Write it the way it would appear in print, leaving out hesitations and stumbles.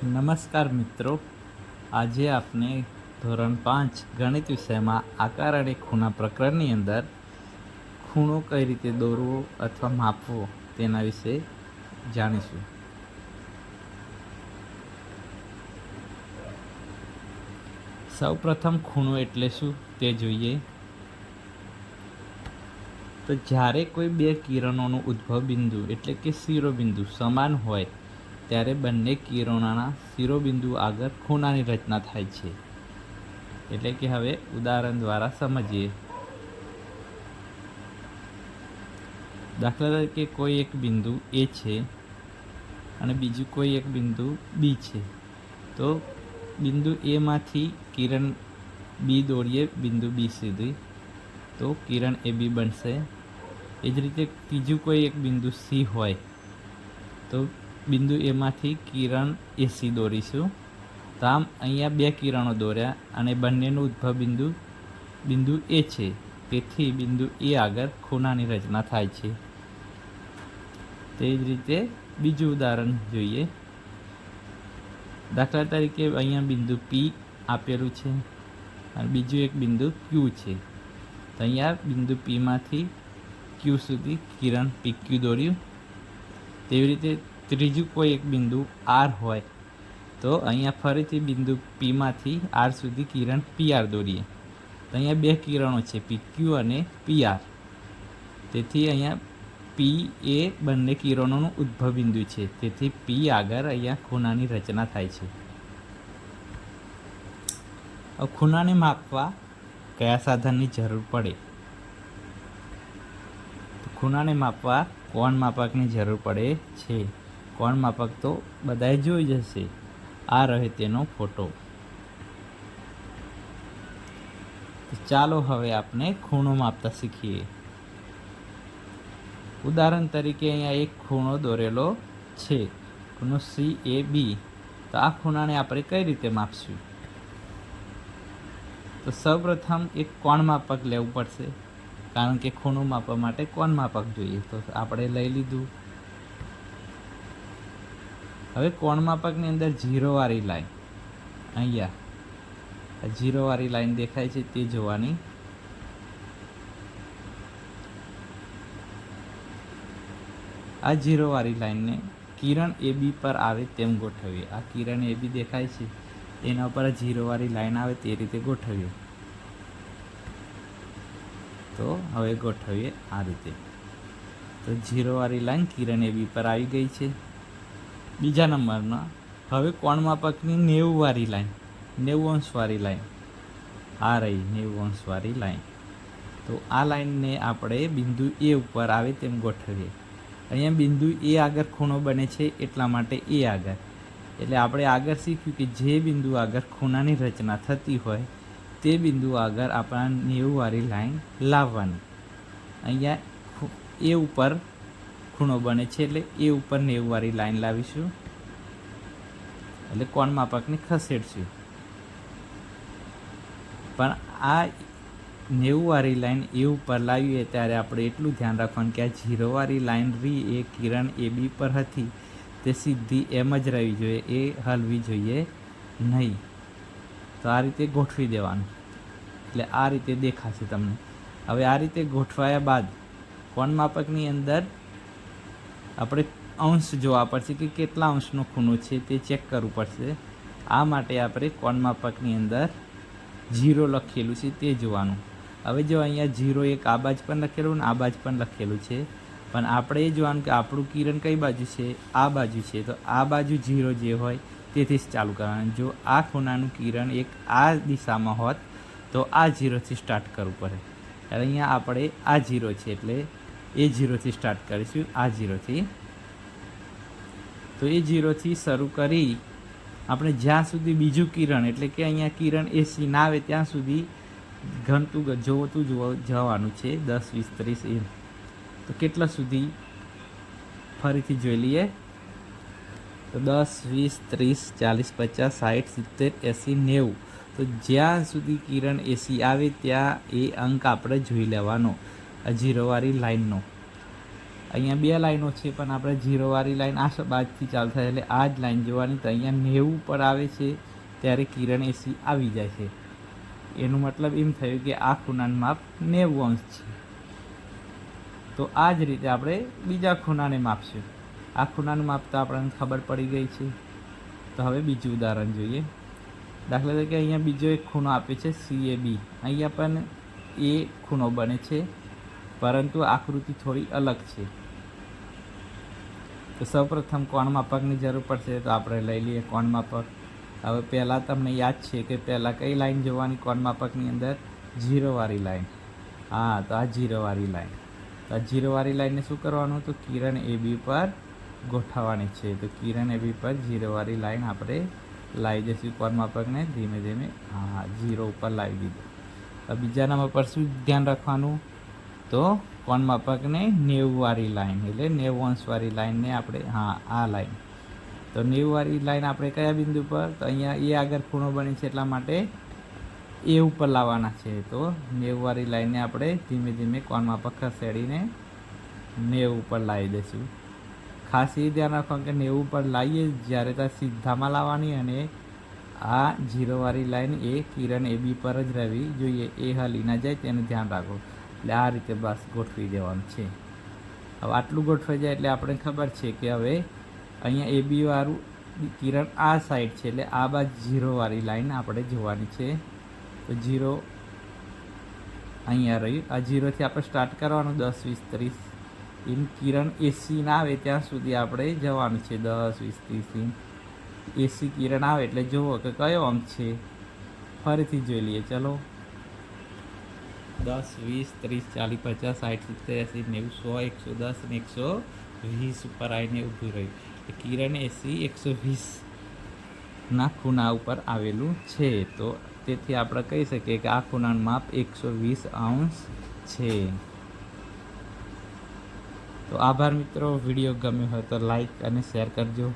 નમસ્કાર મિત્રો, આજે આપણે ધોરણ 5 ગણિત વિષયમાં આકાર અને ખૂણા પ્રકરણની અંદર ખૂણો કઈ રીતે દોરવો અથવા માપવો તેના વિશે જાણીશું. સૌપ્રથમ ખૂણો એટલે શું તે જોઈએ. તો જ્યારે કોઈ બે કિરણોનું ઉદ્ભવ બિંદુ એટલે કે શિરોબિંદુ સમાન હોય ત્યારે બંને કિરણોના શિરોબિંદુ આગળ ખૂણાની રચના થાય છે. એટલે કે હવે ઉદાહરણ દ્વારા સમજીએ. દાખલા તરીકે કોઈ એક બિંદુ એ છે અને બીજું કોઈ એક બિંદુ બી છે. તો બિંદુ એમાંથી કિરણ બી દોરીએ બિંદુ બી સુધી તો કિરણ એ બી બનશે. એ જ રીતે ત્રીજું કોઈ એક બિંદુ સી હોય તો બિંદુ એમાંથી કિરણ એસી દોરીશું. તો આમ અહીંયા બે કિરણો દોર્યા અને બંનેનું ઉદ્ભવ બિંદુ એ છે, તેથી બિંદુ એ આગળ ખૂણાની રચના થાય છે. તે જ રીતે બીજું ઉદાહરણ જોઈએ. દાખલા તરીકે અહીંયા બિંદુ પી આપેલું છે અને બીજું એક બિંદુ ક્યુ છે. તો અહીંયા બિંદુ પીમાંથી ક્યુ સુધી કિરણ પી ક્યુ દોર્યું. તેવી રીતે ત્રીજું કોઈ એક બિંદુ આર હોય તો અહીંયા ફરીથી બિંદુ પીમાંથી આર સુધી કિરણ પી આર દોરીએ. તો અહીંયા બે કિરણો છે, પી ક્યુ અને પી આર. તેથી અહીંયા પી એ બંને કિરણોનું ઉદ્ભવ બિંદુ છે, તેથી પી આગળ અહીંયા ખૂણાની રચના થાય છે. હવે ખૂણાને માપવા કયા સાધનની જરૂર પડે? ખૂણાને માપવા કોણ માપકની જરૂર પડે છે. કોણ માપક તો બધાએ જોઈ જશે. આ રહે તેનો ફોટો. ચાલો હવે આપણે ખૂણો માપતા શીખીએ. ઉદાહરણ તરીકે અહીંયા એક ખૂણો દોરેલો છે, ખૂણો સી એ બી. તો આ ખૂણાને આપણે કઈ રીતે માપશું? તો સૌપ્રથમ એક કોણ માપક લેવું પડશે, કારણ કે ખૂણો માપવા માટે કોણ માપક જોઈએ. તો આપણે લઈ લીધું. હવે કોણ માપકની અંદર જીરોવાળી લાઈન, અહીંયા જીરોવાળી લાઈન દેખાય છે તે જોવાની. આ જીરોવાળી લાઈનને કિરણ એ બી પર આવે તેમ ગોઠવીએ. આ કિરણ એ બી દેખાય છે તેના ઉપર જીરોવાળી લાઈન આવે તે રીતે ગોઠવીએ. તો હવે ગોઠવીએ આ રીતે. તો જીરોવાળી લાઈન કિરણ એ બી પર આવી ગઈ છે. બીજા નંબરમાં હવે કોણ માપકની 90વાળી લાઈન, 90 અંશવાળી લાઈન આ રહી 90 અંશવાળી લાઈન. તો આ લાઈનને આપણે બિંદુ એ ઉપર આવે તેમ ગોઠવીએ. અહીંયા બિંદુ એ આગળ ખૂણો બને છે એટલા માટે એ આગળ. એટલે આપણે આગળ શીખ્યું કે જે બિંદુ આગળ ખૂણાની રચના થતી હોય તે બિંદુ આગળ આપણા 90વાળી લાઈન લાવવાની. અહીંયા એ ઉપર ખૂણો બને છે એટલે એ ઉપર 90વાળી લાઈન લાવીશું, એટલે કોણ માપકને ખસેડશું. પણ આ 90વાળી લાઈન એ ઉપર લાવીએ ત્યારે આપણે એટલું ધ્યાન રાખવાનું કે આ જીરોવાળી લાઈન રી એ કિરણ એ બી પર હતી તે સીધી એમ જ રહેવી જોઈએ, એ હલવી જોઈએ નહીં. તો આ રીતે ગોઠવી દેવાનું, એટલે આ રીતે દેખાશે તમને. હવે આ રીતે ગોઠવાયા બાદ કોણ માપકની અંદર આપણે અંશ જોવા પડશે કે કેટલા અંશનો ખૂણો છે તે ચેક કરવું પડશે. આ માટે આપણે કોણ માપકની અંદર 0 લખેલું છે તે જોવાનું. હવે જો અહીંયા 0 એક આ બાજુ પણ લખેલું ને આ બાજુ પણ લખેલું છે, પણ આપણે એ જોવાનું કે આપણું કિરણ કઈ બાજુ છે, આ બાજુ છે. તો આ બાજુ 0 જે હોય તેથી જ ચાલુ કરવાનું. જો આ ખૂણાનું કિરણ એક આ દિશામાં હોત તો આ 0થી સ્ટાર્ટ કરવું પડે. અહીંયા આપણે આ 0 છે એટલે એ 0થી સ્ટાર્ટ કરીશું, આ 0થી. તો એ 0થી શરૂ કરી આપણે જ્યાં સુધી બીજું કિરણ એટલે કે અહીંયા કિરણ એસી ના આવે ત્યાં સુધી ઘનતું જોતું જવાનું છે, 10, 20, 30 એમ. તો કેટલા સુધી ફરીથી જોઈ લઈએ. તો 10, 20, 30, 40, 50, 60, 70, 80, 90. તો જ્યાં સુધી કિરણ એસી આવે ત્યાં એ અંક આપણે જોઈ લેવાનો, આ જીરોવાળી લાઈનનો. અહીંયા 2 લાઈનો છે, પણ આપણે 0 વાળી લાઈન આ બાજુથી ચાલુ થાય એટલે આ જ લાઈન જોવાની. તો અહીંયા 90 પર આવે છે ત્યારે કિરણ એસી આવી જાય છે. એનું મતલબ એમ થયું કે આ ખૂણાનું માપ 90 અંશ છે. તો આ જ રીતે આપણે બીજા ખૂણાને માપશું. આ ખૂણાનું માપ તો આપણને ખબર પડી ગઈ છે. તો હવે બીજું ઉદાહરણ જોઈએ. દાખલા તરીકે અહીંયા બીજો એક ખૂણો આપ્યો છે CAB. અહીંયા પણ એ ખૂણો બને છે, પરંતુ આકૃતિ થોડી અલગ છે. તો સૌપ્રથમ કોણ માપકની જરૂર પડશે. તો આપણે લઈ લઈએ કોણ માપક. હવે પહેલાં તમને યાદ છે કે પહેલાં કઈ લાઈન જોવાની કોણ માપકની અંદર? 0 વાળી લાઈન. હા, તો આ 0 વાળી લાઈન. તો આ 0 વાળી લાઈનને શું કરવાનું? તો કિરણ AB પર ગોઠવવાની છે. તો કિરણ AB પર 0 વાળી લાઈન આપણે લાવી દઈશું કોણ માપકને ધીમે ધીમે. હા, 0 ઉપર લાવી દીધું. હવે બીજા નંબર પર શું ધ્યાન રાખવાનું? તો કોણ માપકને 90 વાળી લાઈન એટલે 90 અંશવાળી લાઈનને આપણે, હા આ લાઈન. તો 90 વાળી લાઈન આપણે કયા બિંદુ પર? તો અહીંયા એ આગળ ખૂણો બને છે એટલા માટે એ ઉપર લાવવાના છે. તો 90 વાળી લાઈનને આપણે ધીમે ધીમે કોણ માપક ખસેડીને 90 ઉપર લાવી દઈશું. ખાસ એ ધ્યાન રાખવાનું કે 90 ઉપર લાવીએ જ્યારે ત્યાં સીધામાં લાવવાની, અને આ 0 વાળી લાઈન એ કિરણ AB પર જ રહેવી જોઈએ. એ હલી ના જાય તેનું ધ્યાન રાખો. એટલે આ રીતે બસ ગોઠવી દેવાનું છે. હવે આટલું ગોઠવાઈ જાય એટલે આપણે ખબર છે કે હવે અહીંયા AB વાળું કિરણ આ સાઈડ છે, એટલે આ બાજુ 0 વાળી લાઈન આપણે જોવાની છે. તો 0 અહીંયા રહ્યું. આ 0થી આપણે સ્ટાર્ટ કરવાનું 10, 20, 30 એમ કિરણ એસી ના આવે ત્યાં સુધી આપણે જવાનું છે. 10, 20, 30 એસી કિરણ આવે એટલે જુઓ કે કયો અંક છે. ફરીથી જોઈ લઈએ. ચલો 10, 20, 30, 40, 50, 60, 70, 80, 90, 100, 110 અને 120 ઉપર આવીને ઊભું રહ્યું. કિરણ એસી 120ના ખૂણા ઉપર આવેલું છે. તો તેથી આપણે કહી શકીએ કે આ ખૂણાનું માપ 120 અંશ છે. તો આભાર મિત્રો. વિડીયો ગમ્યો હોય તો લાઈક અને શેર કરજો.